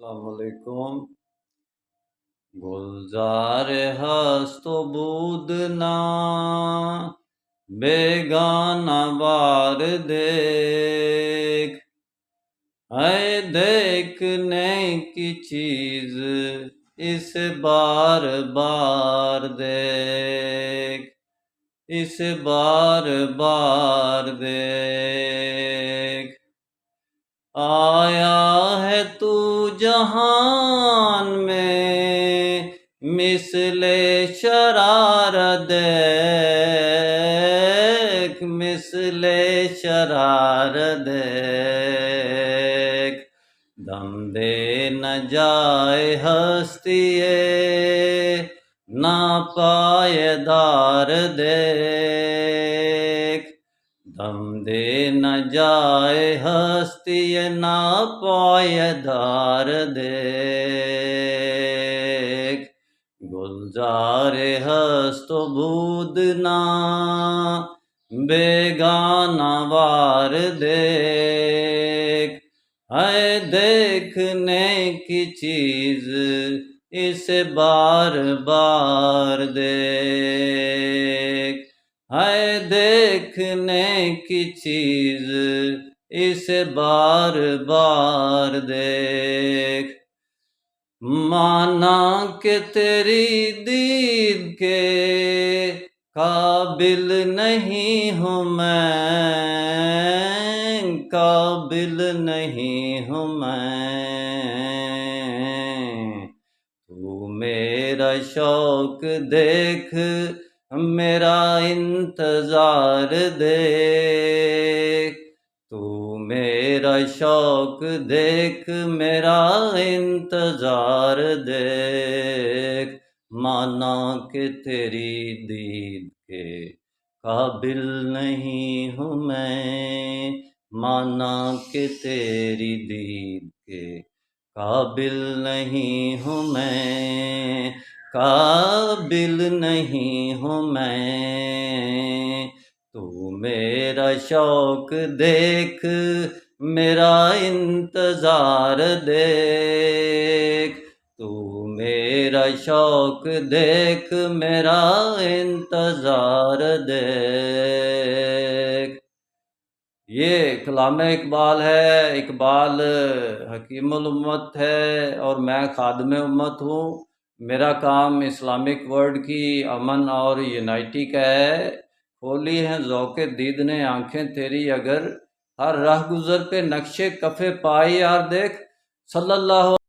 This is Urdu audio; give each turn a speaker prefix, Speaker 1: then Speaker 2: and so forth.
Speaker 1: السلام علیکم۔ گلزار ہست و بود نہ بیگانہ بار دیکھ، اے دیکھنے کی چیز اسے بار بار دیکھ، اسے بار بار دیکھ۔ آیا ہے تو جہان میں مثل شرار دیکھ، مثل شرار دیکھ۔ دم دے نہ جائے ہستی ناپائیدار دیکھ، دم دے نہ جائے ہستی ناپائیدار دیکھ۔ گلزار ہست و بود نہ بیگانہ وار دیکھ، اے دیکھنے کی چیز اسے بار بار دیکھ، اے دیکھنے کی چیز اسے بار بار دیکھ۔ مانا کہ تیری دید کے قابل نہیں ہوں میں، قابل نہیں ہوں میں۔ تو میرا شوق دیکھ، میرا انتظار دیکھ، تو میرا شوق دیکھ، میرا انتظار دیکھ۔ مانا کہ تیری دید کے قابل نہیں ہوں میں، مانا کہ تیری دید کے قابل نہیں ہوں میں، قابل نہیں ہوں میں۔ تو میرا شوق دیکھ، میرا انتظار دیکھ، تو میرا شوق دیکھ، میرا انتظار دیکھ۔ یہ کلام اقبال ہے۔ اقبال حکیم الامت ہے اور میں خادم امت ہوں۔ میرا کام اسلامک ورلڈ کی امن اور یونائٹی کا ہے۔ کھولی ہیں ذوق دید نے آنکھیں تیری اگر، ہر راہ گزر پہ نقش کف پائی یار دیکھ۔ صلی اللہ